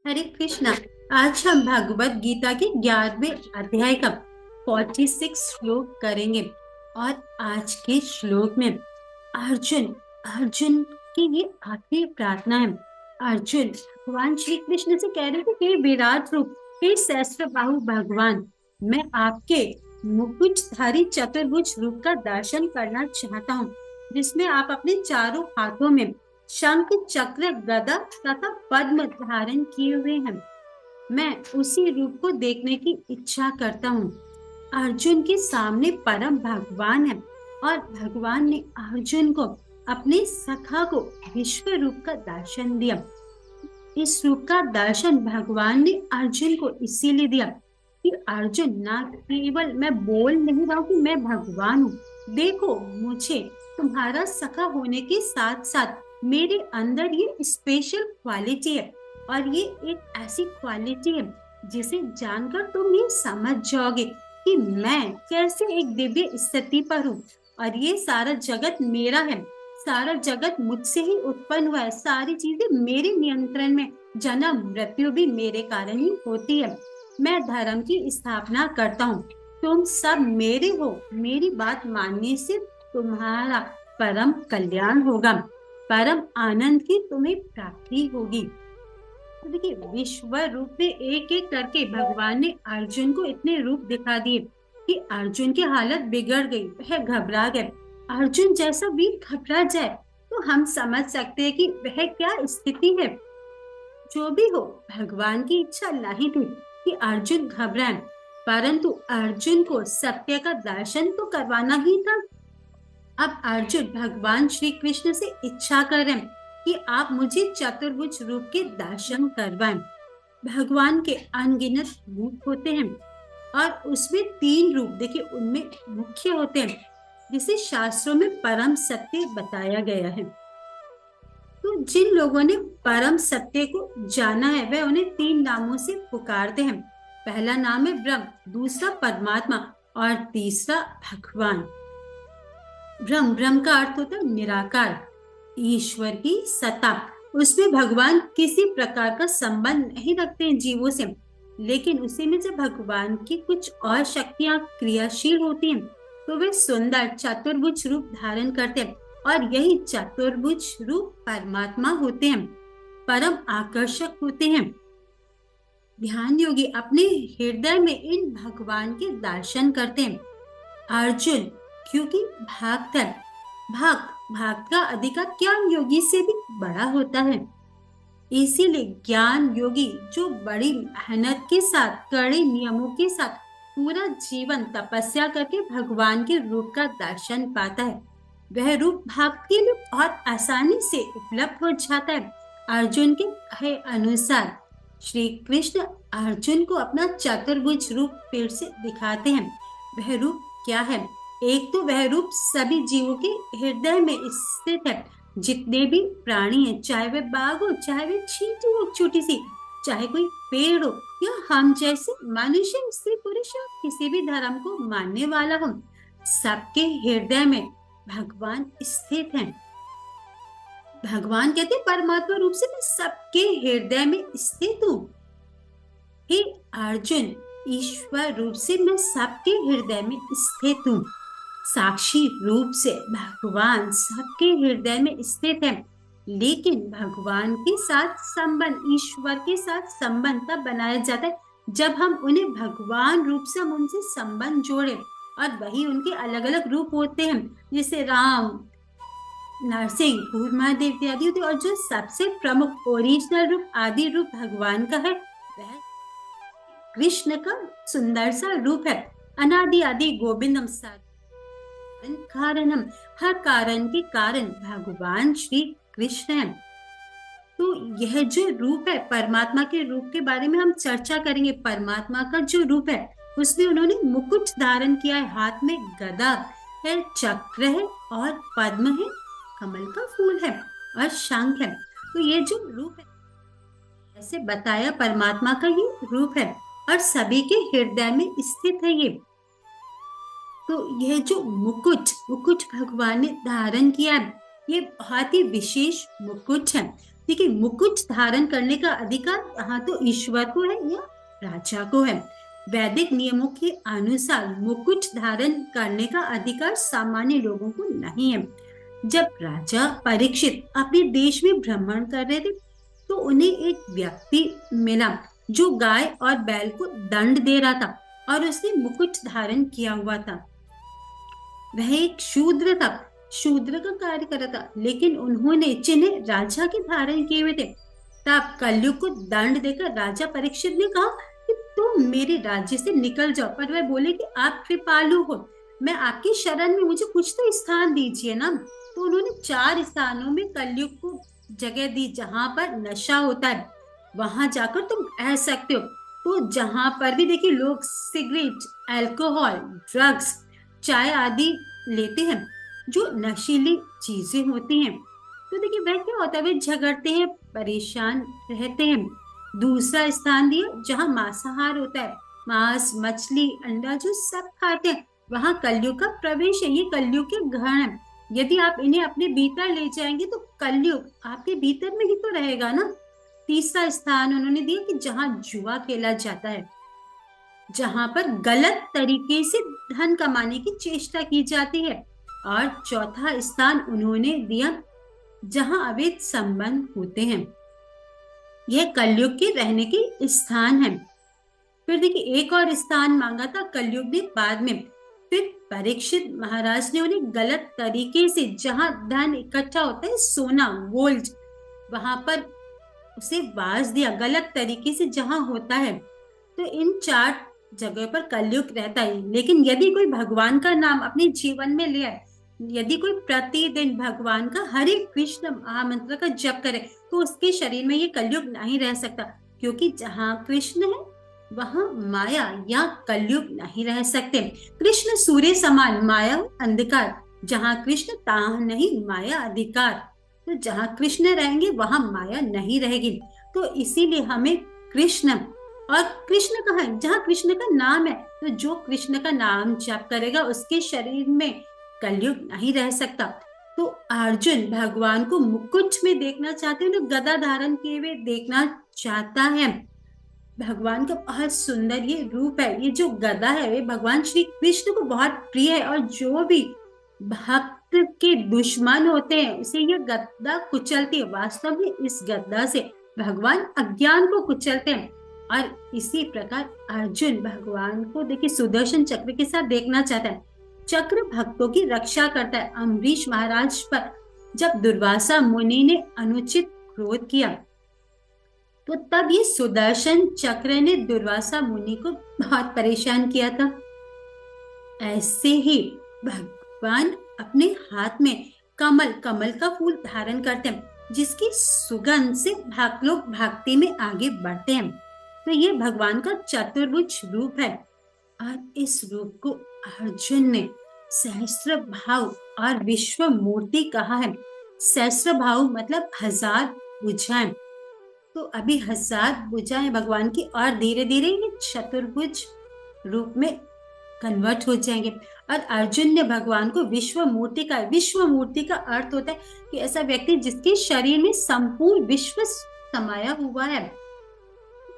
हरे कृष्णा। आज हम भगवत गीता के 11वें अध्याय का 46 श्लोक करेंगे। और आज के श्लोक में अर्जुन अर्जुन की ये आखिरी प्रार्थना है। अर्जुन भगवान श्री कृष्ण से कह रहे थे, हे विराट रूप, हे सहस्त्र बाहु भगवान, मैं आपके मुकुटधारी चतुर्भुज रूप का दर्शन करना चाहता हूँ, जिसमें आप अपने चारों हाथों में शंख चक्र गदा तथा पद्म धारण किए हुए हैं। मैं उसी रूप को देखने की इच्छा करता हूँ। अर्जुन के सामने परम भगवान है और भगवान ने अर्जुन को अपने सखा को विश्व रूप का दर्शन दिया। इस रूप का दर्शन भगवान ने अर्जुन को इसीलिए दिया कि अर्जुन, ना केवल मैं बोल नहीं रहा हूँ कि मैं भगवान हूँ, देखो मुझे तुम्हारा सखा होने के साथ साथ मेरे अंदर ये स्पेशल क्वालिटी है। और ये एक ऐसी क्वालिटी है जिसे जानकर तुम ये समझ जाओगे कि मैं कैसे एक दिव्य स्थिति पर हूँ और ये सारा जगत मेरा है। सारा जगत मुझसे ही उत्पन्न हुआ है, सारी चीजें मेरे नियंत्रण में, जन्म मृत्यु भी मेरे कारण ही होती है। मैं धर्म की स्थापना करता हूँ, तुम सब मेरे हो, मेरी बात मानने से तुम्हारा परम कल्याण होगा, परम आनंद की तुम्हें प्राप्ति होगी। तो देखिए, विश्व रूप में एक एक करके भगवान ने अर्जुन को इतने रूप दिखा दिए कि अर्जुन की हालत बिगड़ गई, वह घबरा गए। अर्जुन जैसा वीर घबरा जाए तो हम समझ सकते हैं कि वह क्या स्थिति है। जो भी हो, भगवान की इच्छा नहीं थी कि अर्जुन घबराए, परंतु अर्जुन को सत्य का दर्शन तो करवाना ही था। अब अर्जुन भगवान श्री कृष्ण से इच्छा कर रहे हैं कि आप मुझे चतुर्भुज रूप के दर्शन करवाएं। भगवान के अनगिनत रूप होते हैं और उसमें 3 रूप देखिए उनमें मुख्य होते हैं, जिसे शास्त्रों में परम सत्य बताया गया है। तो जिन लोगों ने परम सत्य को जाना है वह उन्हें 3 नामों से पुकारते हैं। पहला नाम है ब्रह्म, दूसरा परमात्मा और तीसरा भगवान। ब्रह्म, ब्रह्म का अर्थ होता है निराकार, ईश्वर की सत्ता। उसमें भगवान किसी प्रकार का संबंध नहीं रखते हैं जीवों से, लेकिन उसी में जब भगवान की कुछ और शक्तियां क्रियाशील होती हैं तो वे सुंदर चतुर्भुज रूप धारण करते हैं और यही चतुर्भुज रूप परमात्मा होते हैं, परम आकर्षक होते हैं। ध्यान योगी अपने हृदय में इन भगवान के दर्शन करते हैं। अर्जुन क्योंकि भक्त है, भक्त का अधिकार ज्ञान योगी से भी बड़ा होता है। इसीलिए ज्ञान योगी जो बड़ी मेहनत के साथ, कड़े नियमों के साथ पूरा जीवन तपस्या करके भगवान के रूप का दर्शन पाता है, वह रूप भक्त के लिए बहुत आसानी से उपलब्ध हो जाता है। अर्जुन के कहे अनुसार श्री कृष्ण अर्जुन को अपना चतुर्भुज रूप फिर से दिखाते हैं। वह रूप क्या है? एक तो वह रूप सभी जीवों के हृदय में स्थित है। जितने भी प्राणी हैं, चाहे वे बाघ हो, चाहे वे चींटी हो छोटी सी, चाहे कोई पेड़ हो, या हम जैसे मनुष्य, स्त्री पुरुष या किसी भी धर्म को मानने वाला हो, सबके हृदय में भगवान स्थित हैं। भगवान कहते हैं परमात्मा रूप से मैं सबके हृदय में स्थित हूँ। हे अर्जुन, ईश्वर रूप से मैं सबके हृदय में स्थित हूँ। साक्षी रूप से भगवान सबके हृदय में स्थित है, लेकिन भगवान के साथ संबंध, ईश्वर के साथ संबंध तब बनाया जाता है जब हम उन्हें भगवान रूप से, हम उनसे संबंध जोड़े। और वही उनके अलग अलग रूप होते हैं, जैसे राम, नरसिंह, कूर्मादेव इत्यादि होते हैं। और जो सबसे प्रमुख ओरिजिनल रूप, आदि रूप भगवान का है, वह कृष्ण का सुंदर सा रूप है। अनादि आदि गोविंदम कारणम, हर कारण के कारण भगवान श्री कृष्ण है। तो यह जो रूप है, परमात्मा के रूप के बारे में हम चर्चा करेंगे। परमात्मा का जो रूप है उसमें उन्होंने मुकुट धारण किया है, हाथ में गदा है, चक्र है और पद्म है, कमल का फूल है और शंख है। तो ये जो रूप है, ऐसे बताया परमात्मा का ये रूप है और सभी के हृदय में स्थित है ये। तो यह जो मुकुट मुकुट भगवान ने धारण किया है, ये बहुत ही विशेष मुकुट है। देखिए, मुकुट धारण करने का अधिकार यहाँ तो ईश्वर को है या राजा को है। वैदिक नियमों के अनुसार मुकुट धारण करने का अधिकार सामान्य लोगों को नहीं है। जब राजा परीक्षित अपने देश में भ्रमण कर रहे थे, तो उन्हें एक व्यक्ति मिला जो गाय और बैल को दंड दे रहा था और उसने मुकुट धारण किया हुआ था। वह एक शूद्र था, शूद्र का कार्य कर रहा था, लेकिन उन्होंने चिन्ह राजा के धारण किए हुए थे। तब कलयुग को दंड देकर राजा परीक्षित ने कहा कि तुम मेरे राज्य से निकल जाओ, पर वह बोले कि आप कृपालु हो, मैं आपकी शरण में, मुझे कुछ तो स्थान दीजिए ना। तो उन्होंने 4 स्थानों में कलयुग को जगह दी जहां पर नशा होता है, वहां जाकर तुम रह सकते हो। तो जहां पर भी देखिए लोग सिगरेट, अल्कोहल, ड्रग्स, चाय आदि लेते हैं, जो नशीली चीजें होती हैं, तो देखिए वह क्या होता है, वे झगड़ते हैं, परेशान रहते हैं। दूसरा स्थान दिया जहाँ मांसाहार होता है, मांस, मछली, अंडा जो सब खाते हैं, वहां कलयुग का प्रवेश है। ये कलयुग के गण है। यदि आप इन्हें अपने भीतर ले जाएंगे तो कलयुग आपके भीतर में ही तो रहेगा ना। तीसरा स्थान उन्होंने दिया कि जहाँ जुआ खेला जाता है, जहां पर गलत तरीके से धन कमाने की चेष्टा की जाती है। और चौथा स्थान उन्होंने दिया जहां अवैध संबंध होते हैं। यह कलयुग के रहने के स्थान है। फिर देखिए एक और स्थान मांगा था कलयुग ने बाद में। फिर परीक्षित महाराज ने उन्हें गलत तरीके से जहां धन इकट्ठा होता है, सोना, गोल्ड, वहां पर उसे वास दिया, गलत तरीके से जहां होता है। तो इन 4 जगह पर कलयुग रहता है। लेकिन यदि कोई भगवान का नाम अपने जीवन में ले आए, यदि कोई प्रतिदिन भगवान का हरे कृष्ण महामंत्र का जप करे, तो उसके शरीर में ये कलयुग नहीं रह सकता, क्योंकि जहाँ कृष्ण है वहां माया या कलयुग नहीं रह सकते। कृष्ण सूर्य समान, माया अंधकार, जहाँ कृष्ण ताह नहीं, माया अधिकार। तो जहाँ कृष्ण रहेंगे वहां माया नहीं रहेगी। तो इसीलिए हमें कृष्ण, और कृष्ण कहाँ है, जहाँ कृष्ण का नाम है, तो जो कृष्ण का नाम जप करेगा उसके शरीर में कलयुग नहीं रह सकता। तो अर्जुन भगवान को मुकुट में देखना चाहते हैं, तो गदा धारण किए हुए देखना चाहता है। भगवान का बहुत सुंदर ये रूप है। ये जो गदा है वे भगवान श्री कृष्ण को बहुत प्रिय है, और जो भी भक्त के दुश्मन होते हैं उसे ये गदा कुचलती है। वास्तव में इस गदा से भगवान अज्ञान को कुचलते हैं। और इसी प्रकार अर्जुन भगवान को देखिए सुदर्शन चक्र के साथ देखना चाहता है। चक्र भक्तों की रक्षा करता है। अम्बरीश महाराज पर जब दुर्वासा मुनि ने अनुचित क्रोध किया, तो तब ये सुदर्शन चक्र ने दुर्वासा मुनि को बहुत परेशान किया था। ऐसे ही भगवान अपने हाथ में कमल, कमल का फूल धारण करते हैं, जिसकी सुगंध से भक्त लोग भक्ति में आगे बढ़ते हैं। तो ये भगवान का चतुर्भुज रूप है। और इस रूप को अर्जुन ने सहस्त्र भाव और विश्व मूर्ति कहा है। सहस्त्र भाव मतलब 1000 भुजाएं। तो अभी 1000 भुजाएं भगवान की, और धीरे धीरे ये चतुर्भुज रूप में कन्वर्ट हो जाएंगे। और अर्जुन ने भगवान को विश्व मूर्ति का, विश्व मूर्ति का अर्थ होता है कि ऐसा व्यक्ति जिसके शरीर में संपूर्ण विश्व समाया हुआ है।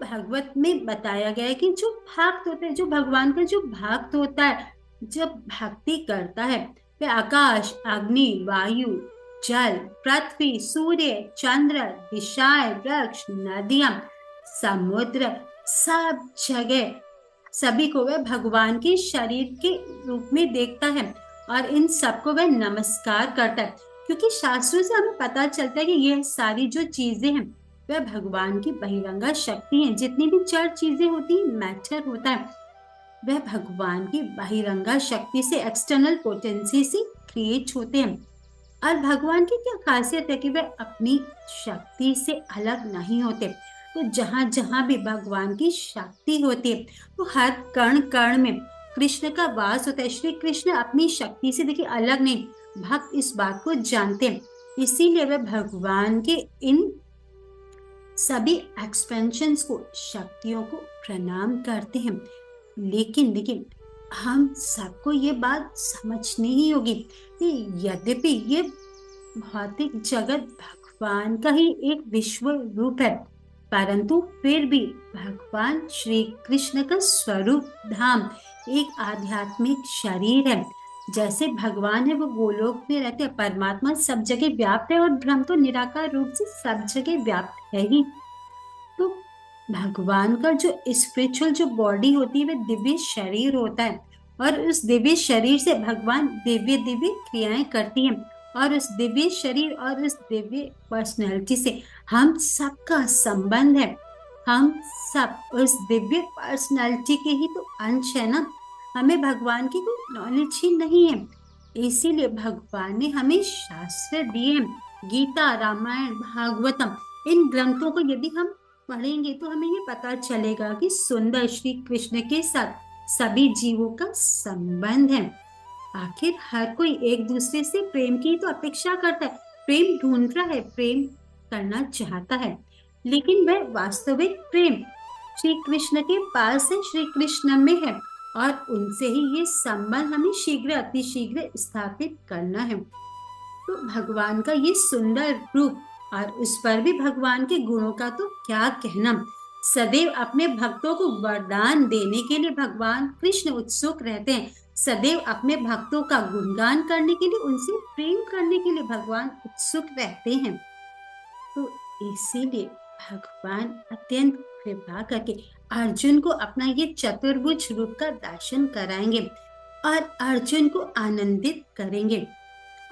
भागवत में बताया गया है कि जो भक्त होता है, जो भगवान का जो भक्त होता है, जब भक्ति करता है, वह आकाश, अग्नि, वायु, जल, पृथ्वी, सूर्य, चंद्र, दिशाएं, वृक्ष, नदियां, समुद्र, सब जगह सभी को वह भगवान के शरीर के रूप में देखता है, और इन सबको वह नमस्कार करता है। क्योंकि शास्त्रों से हमें पता चलता है कि यह सारी जो चीजें हैं वह भगवान की बहिरंगा शक्ति है। जितनी भी जड़ चीजें होती है, मैटर होता है, वह भगवान की बहिरंगा शक्ति से, एक्सटर्नल पोटेंसी से क्रिएट होते हैं। और भगवान की क्या खासियत है कि वह अपनी शक्ति से अलग नहीं होते। तो जहां जहां भी भगवान की शक्ति होती है, तो हर कण कण में कृष्ण का वास होता है। श्री कृष्ण अपनी शक्ति से देखिए अलग नहीं, भक्त इस बात को जानते हैं। इसीलिए वे भगवान के इन सभी एक्सपेंशंस को, शक्तियों को प्रणाम करते हैं। लेकिन देखिए हम सबको ये बात समझनी ही होगी कि यद्यपि ये भौतिक जगत भगवान का ही एक विश्व रूप है, परंतु फिर भी भगवान श्री कृष्ण का स्वरूप धाम एक आध्यात्मिक शरीर है। जैसे भगवान है वो गोलोक में रहते हैं, परमात्मा सब जगह व्याप्त है और ब्रह्म तो निराकार रूप से सब जगह व्याप्त है ही। तो भगवान का जो स्पिरिचुअल जो बॉडी होती है वह दिव्य शरीर होता है, और उस दिव्य शरीर से भगवान दिव्य दिव्य क्रियाएं करती हैं, और उस दिव्य शरीर और उस दिव्य पर्सनैलिटी से हम सबका संबंध है। हम सब उस दिव्य पर्सनैलिटी के ही तो अंश है ना। हमें भगवान की कोई नॉलेज ही नहीं है, इसीलिए भगवान ने हमें शास्त्र दिए हैं। गीता, रामायण, भागवतम, इन ग्रंथों को यदि हम पढ़ेंगे तो हमें ये पता चलेगा कि सुंदर श्री कृष्ण के साथ सभी जीवों का संबंध है। आखिर हर कोई एक दूसरे से प्रेम की तो अपेक्षा करता है, प्रेम ढूंढ रहा है, प्रेम करना चाहता है, लेकिन वह वास्तविक प्रेम श्री कृष्ण के पास है, श्री कृष्ण में है, और उनसे ही ये संबंध हमें शीघ्र अतिशीघ्र स्थापित करना है। तो भगवान का ये सुंदर रूप और उस पर भी भगवान के गुणों का तो क्या कहना। सदैव अपने भक्तों को वरदान देने के लिए भगवान कृष्ण उत्सुक रहते हैं। सदैव अपने भक्तों का गुणगान करने के लिए, उनसे प्रेम करने के लिए भगवान उत्सुक रहते हैं। तो इसीलिए भगवान अत्यंत कृपा करके अर्जुन को अपना ये चतुर्भुज रूप का दर्शन कराएंगे और अर्जुन को आनंदित करेंगे।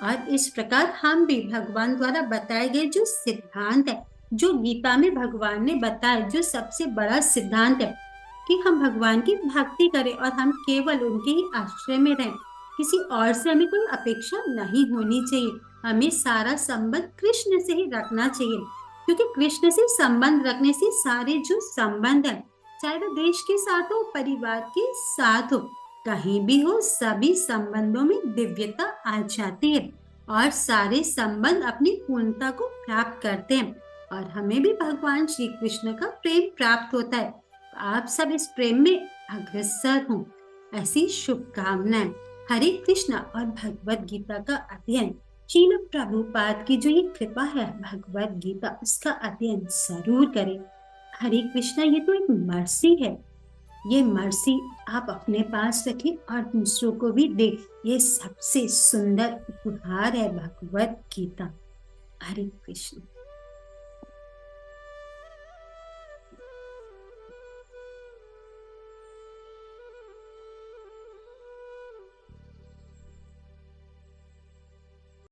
और इस प्रकार हम भी भगवान द्वारा बताए गए जो सिद्धांत है, जो गीता में भगवान ने बताया, जो सबसे बड़ा सिद्धांत है कि हम भगवान की भक्ति करें और हम केवल उनके ही आश्रय में रहें। किसी और से हमें कोई अपेक्षा नहीं होनी चाहिए। हमें सारा संबंध कृष्ण से ही रखना चाहिए, क्योंकि कृष्ण से संबंध रखने से सारे जो संबंध है, चाहे वो देश के साथ हो, परिवार के साथ हो, कहीं भी हो, सभी संबंधों में दिव्यता आ जाती है और सारे संबंध अपनी पूर्णता को प्राप्त करते हैं, और हमें भी भगवान श्री कृष्ण का प्रेम प्राप्त होता है। आप सब इस प्रेम में अग्रसर हों, ऐसी शुभकामनाएं। हरे कृष्णा। और भगवत गीता का अध्ययन, श्रील प्रभुपाद की जो ये कृपा है भगवत गीता, उसका अध्ययन जरूर करें। हरे कृष्णा। ये तो एक मर्सी है, ये मर्सी आप अपने पास रखें और दूसरों को भी दे। ये सबसे सुंदर उपहार है भगवत गीता। हरे कृष्ण।